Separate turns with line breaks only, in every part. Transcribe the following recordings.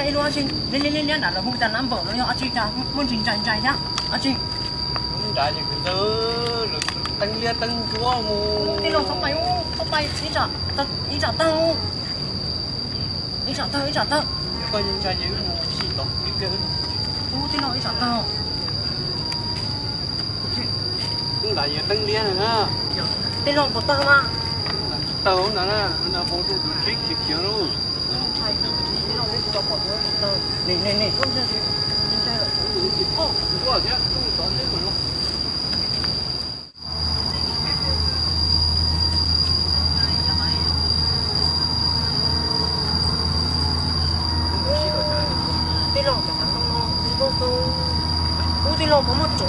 chạy luôn anh chị lên đã là không ta nắm bờ nó anh chị ta muốn trình chạy nhá anh chị
không chạy thì cứ tăng lia tăng chúa mù
đi lòng không bay ý trả tao
coi như chạy những mù xì tóc đi kia
đi lòng ý trả tao
cũng đại diện tăng lia này na
đi lòng của tao mà
tao không là nó vô trụ trick kiểu luôn
này không chơi rồi
đúng rồi chứ không có thế mà nó
đi lòng chẳng nó đi lòng có một chỗ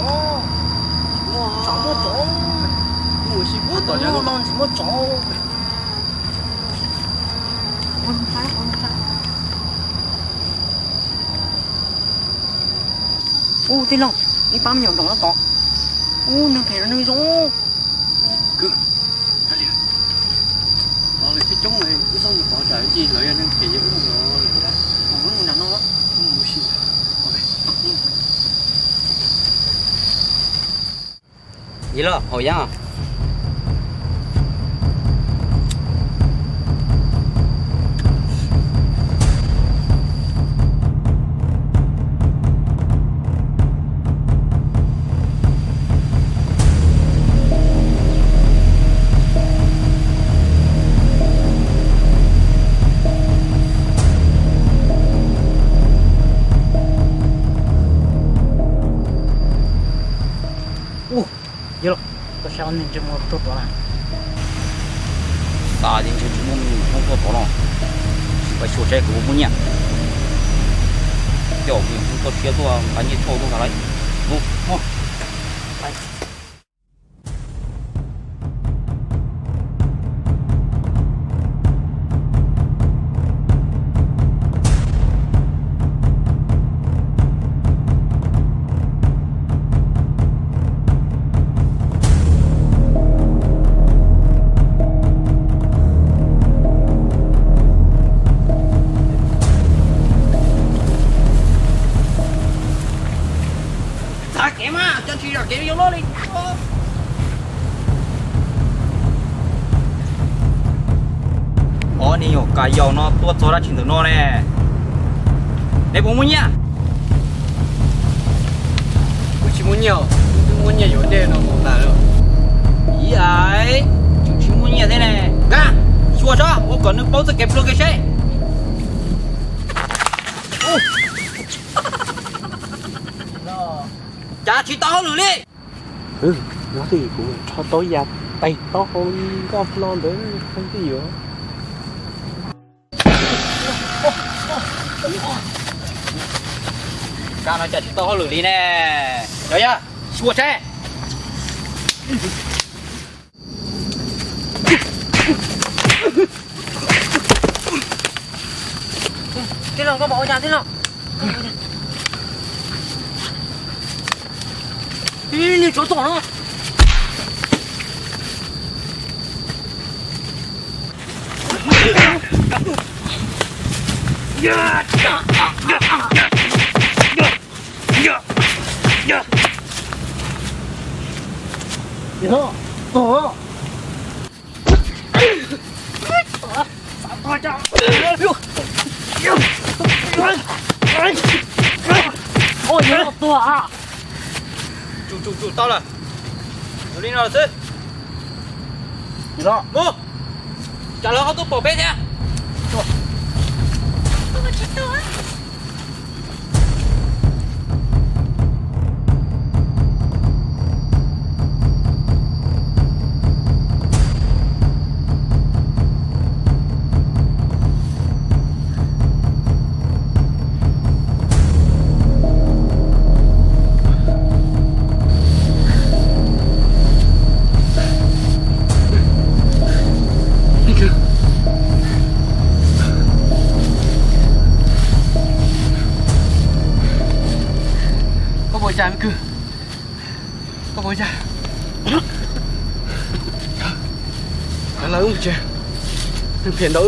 mù xì bút rồi nhá
nó chỉ một chỗ con thái đi lòng đi bám nhiều nó to nương phải nó giống
cứ bỏ lại cái trống này cứ xong rồi bỏ chạy chi lại nên thì những nó lại
không là nó
mù xì
gì đó hồi giang à
gì đó tôi sao nên chỉ một tốt đó
ta đến chỉ muốn không có tốt đâu phải sửa trái của mình nhá kiểu mình không có thiếu tôi anh như thâu tôi cả đấy đúng
cho chị là kéo vô nó đi
nè cái dầu nó tuốt cho ra chuyển từ nó nè để bố muốn nhá
chỉ muốn nhiều vấn đề nó không là đâu
ý ấy chỉ muốn nhiều thế này ra chua cho ô còn nước bao giờ kẹp luôn cái xe chả chỉ to nữa đi
nó thì cũng cho tối ra tay to hơn có non đấy không cái gì nữa
ca nói chả chỉ to hơn đi nè rồi nhá chua xe
thế lòng có bỏ nhà thế lòng đi chỗ tổ nó tổ ôi nhớ tổ à
chủ tao là nó đi nào chứ
gì đó
mua trả lời không tôi bỏ bê nha
cha mới cứ có bố cha là ông cha đừng phiền đâu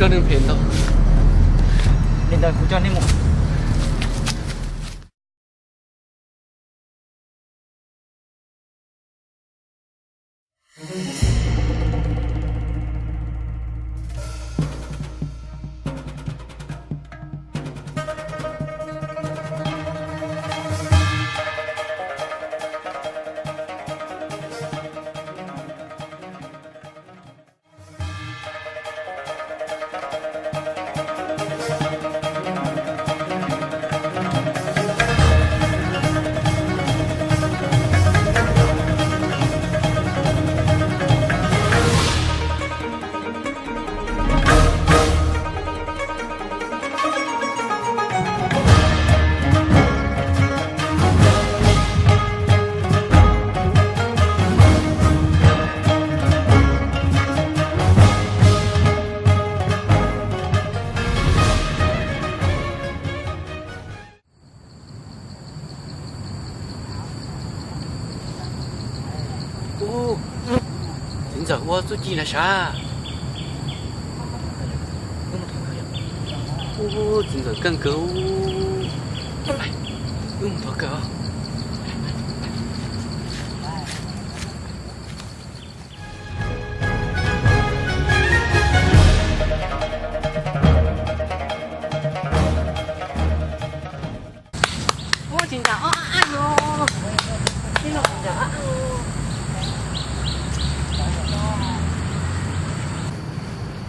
cho nên phiền đâu.
Lên đây cũng cho nên một.
Ô, chính giờ qua tôi chỉ là sao? Ô, chính giờ cần cứu. Này, thôi cỡ.
Ô chính chả ai rồi. Đi lọc chả.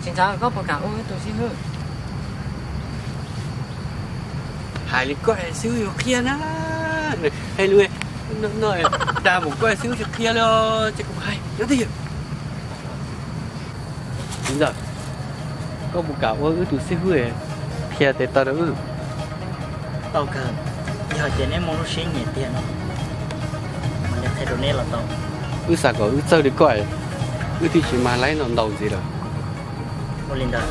Chính chả có một cả ôi tôi xin hư.
Hai lý quay xíu vô kia ná. Hay lui nói đa một quay xíu vô kia lo chứ không hay. Nhớ gì? Chính giờ có một cả ôi tụi xíu về kia để tao đâu.
Tao cần. Giờ tiền em muốn nó xin nhiều tiền không? Mà để thay đổi nét là tao.
Sao có chơi được quay? Thì chỉ mà lấy nó đầu gì rồi.
Ô lên đây.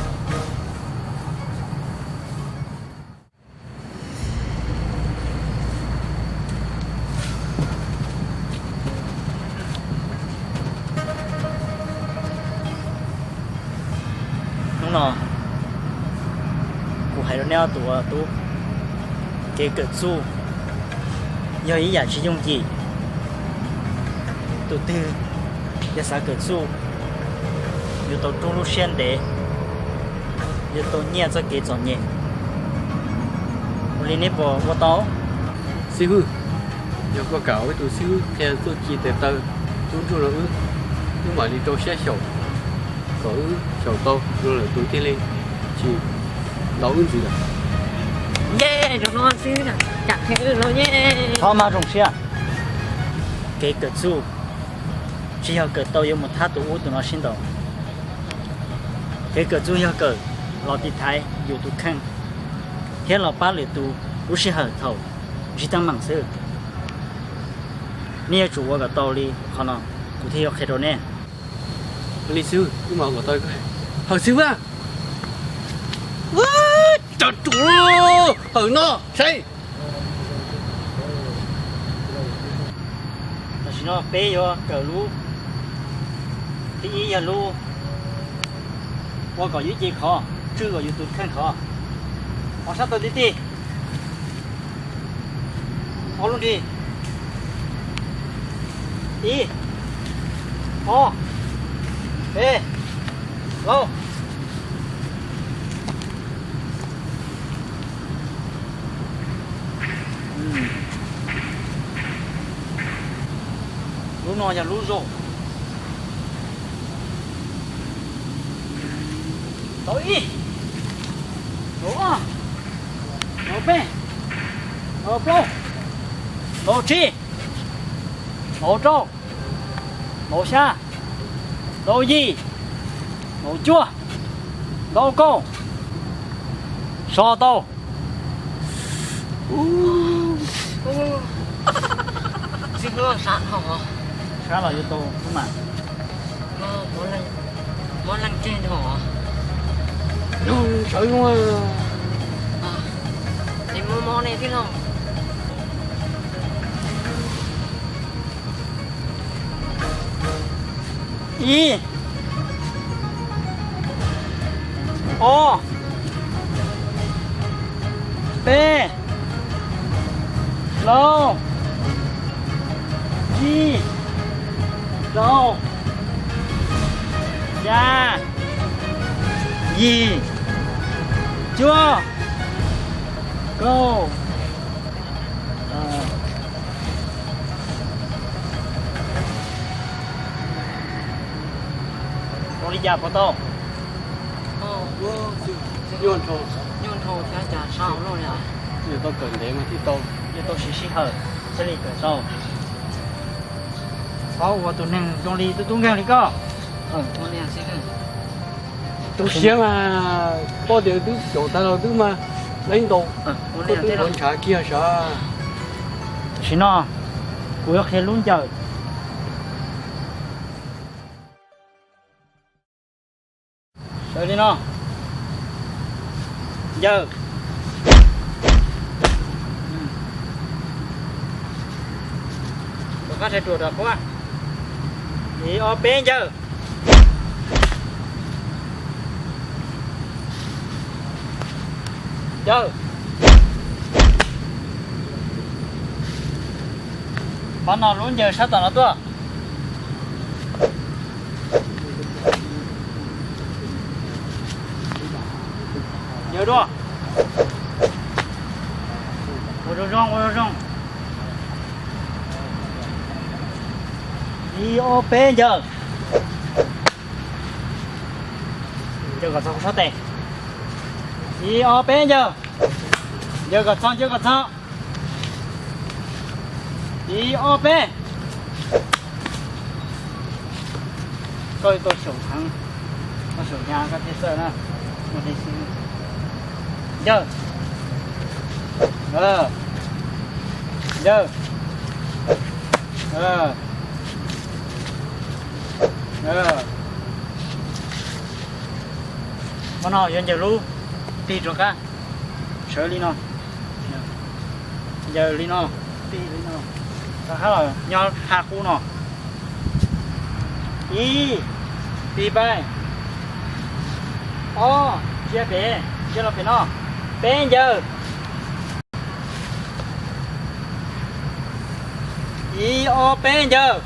Đúng rồi. Cô hay nó neo tụ cái cỡ su. Giờ ý giả chỉ dùng gì? Tụ tư. Giờ sao cỡ su? Giờ tụ trung lúc sen để. Giờ tụ nhẹ cho cái chọn nhẹ. Lên nếp bỏ tao.
Xíu hư. Giờ có cả với tụi xíu kia tôi chỉ để tao chúng rồi nhưng mà đi đâu xe sầu. Có sầu to rồi là tụi tiên lên chỉ đấu gì rồi.
Yeah, rồi nó xíu nè. Chặt thế rồi nhé.
Thôi mà rồng xe. Cái cỡ su. Chỉ có cỡ tao yêu một tháp tụ tụi nó xin đầu. Cái cỡ su yêu cỡ lọ đi thái yêu tụ khăn. Thế là ba lửa tụ lúc sẽ hở thầu. Chỉ tăng bằng sự. Nia chủ của tao đi khó nào cụ thể học rồi nè.
Lý sư nhưng mà của tôi có hở xíu à. Trời chủ hở nó xây.
Là chỉ nó bé vô cỡ lú. Cái gì giờ lú. Qua có gì khó, chưa có YouTube khăn khó. Họ sắp tới đi. Họ luôn đi. Đi. Họ. Ê. Lâu. Lúc nào nhà lúc rồi. Tới đi. Đó. Đó bé. Đó bro. Đó chi. Đó trâu. Đó xa. Đó gì. Đó chua. Đó cô. So tàu.
Xin hứa sẵn hả?
Khá là yêu tô đúng mà.
Món lăng trên hả?
Trời ơi.
Thì mua món này thế nào?
Ý. O P Lô Chi Rô Gia Gì Chua Cô Con đi chào photo
nhon thô
nhon thô thì chả sao luôn nhỉ.
nhiều tao cần để mà thì tao
Yêu tôi xí hở Sẽ đi cửa sau Sau của tụi nàng trong đi tôi ngang đi có
Con này sẽ
tôi xem mà bao điều thứ chỗ ta đâu thứ mà lên đồ
con
có
này
thứ
sẽ
còn trả kia sao
Xí nó Cô yêu khen luôn chờ Đợi đi nó Giờ Tôi có thể trụ được quá Đi ở bên giờ Giờ Bạn nào luôn giờ sát tận nó tôi Giờ đó Ôi rong Đi ô bên giờ Giờ có xong sát tệ Đi ô bên giờ Giờ có xong Đi ô bên Tôi sổ thắng Tôi sổ nhà các thế sở nè Một thế xin Giờ Giờ Mà nó yên giờ lưu Tì rồi cả Sợ đi nó Giờ đi nó Tì đi nó Đó là nhau hạ khu nó Tì bay Ô Chia bế Chia là bế nó Bên giờ ô bên giờ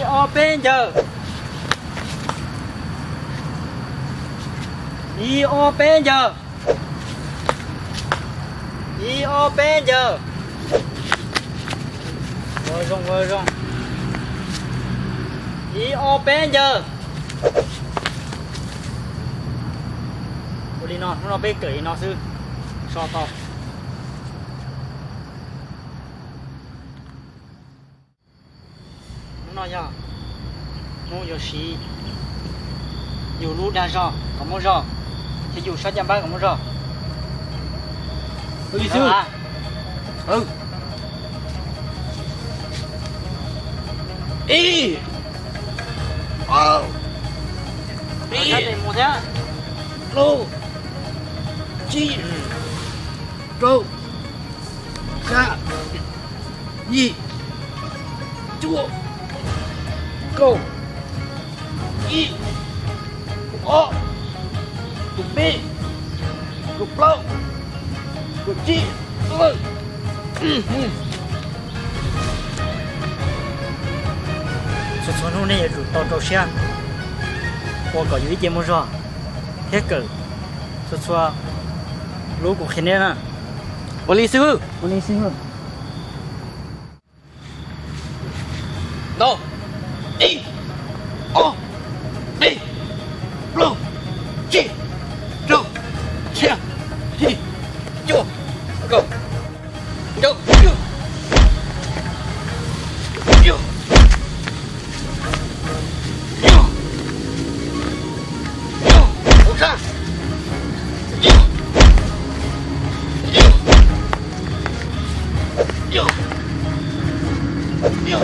ô bên giờ ô bên giờ ô bên giờ Rồi rong ô bên giờ Đi nó bê cởi nó sư So to Nó ya Nó yo xí Dù lũ đa rò Có một rò Thì dù sát chăm bác có một rò
đi sư ý
Sát đây một thế
lô chi rô sa gì chua câu y o cục b cục lâu cục chi
Số nó này rủ tao trâu xe Cô có dưới chế một rò Hết cỡ Số lũ của khen nè
Ô lý sư No E O B Blue Chi Rô Chia Hi Chua Go Go Chua Chua Chua Chua Không sao Chua Chua Chua Chua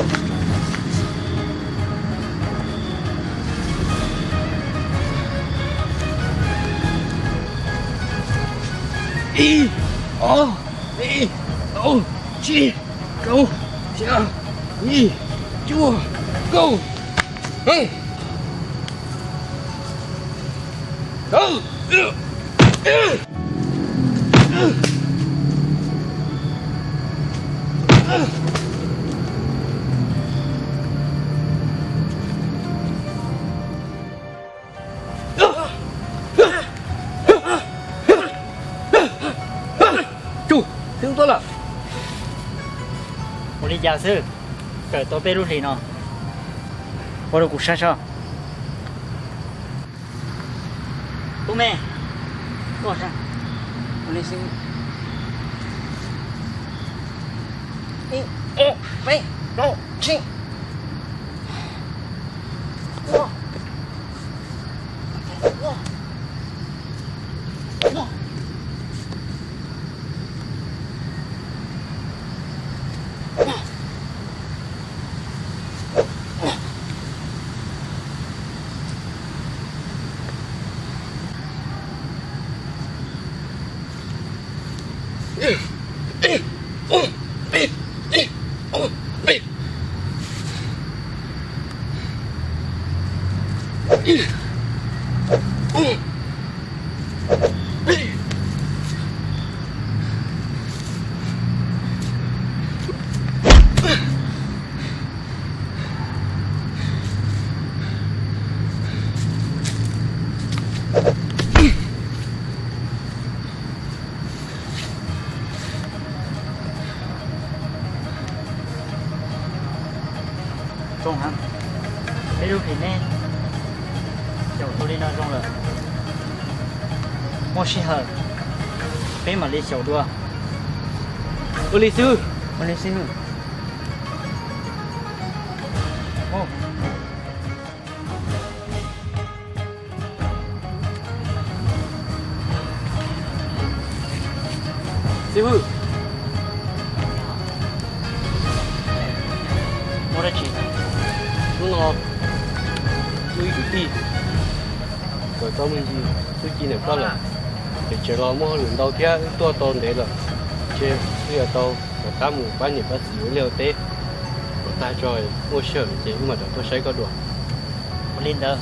E O B O Chi Go Chia Hi Chua Go Chú,听多了。
我的家是给到贝鲁里呢，我的古山上。东妹，多少？
我的心。1、2、3、4、5、6。哇！哇！哇！
中行，贝鲁里呢？小多的那种了，我适合北马的小多。
我的师，
我的心。
哦，
师傅，
我的姐，
弄了，注意注意。rồi có mình gì tôi chỉ niệm đó là để chờ lo mua lần đầu kia tôi tôn đấy rồi chơi bây giờ tôi và cá mù bán nhiều bác sĩ liều tết và ta rồi mua sữa chỉ nhưng mà tôi sẽ có được
một linh đó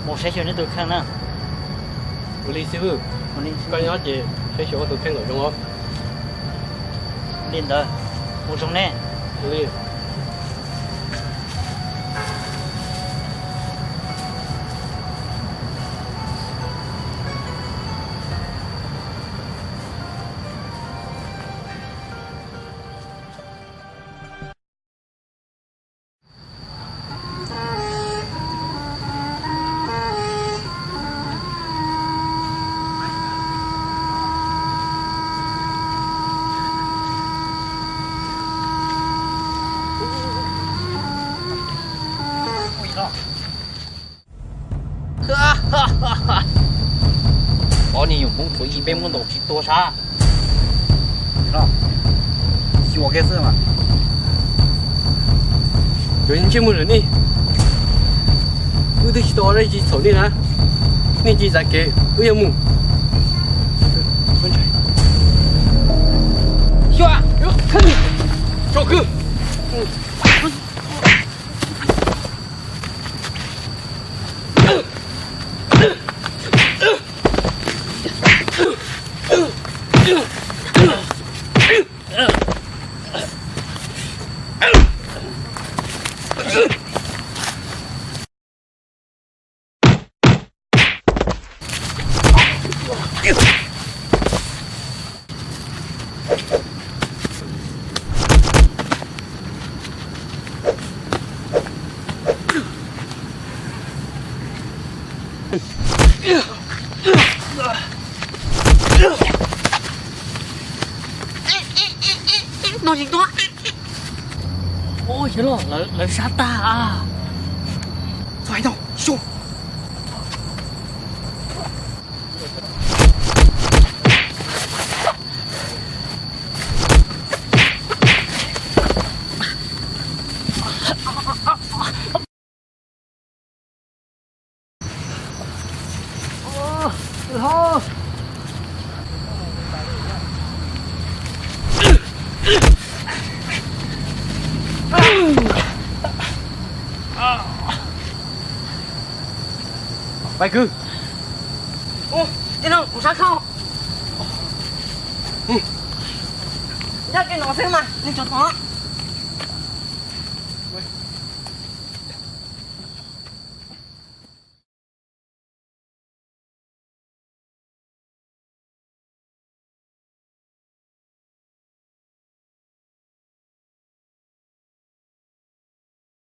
một sẽ cho nó được khăn nè
một ly sư phụ có nhớ chị sẽ chỗ tôi khen rồi đúng không
linh đó một trong nè
một ly
có nhiều cũng thử y bên muốn đổ chỉ多啥知道学个字嘛
有人羡慕人呢我都知道了一手里呢你记在给我也木小啊看你小哥
nó gì đó
ôi trời ơi là sát ta à
phải đâu xuống
bài cư
Tiên Long, có sao không? Ra cái nó xem mà, đi chỗ nó.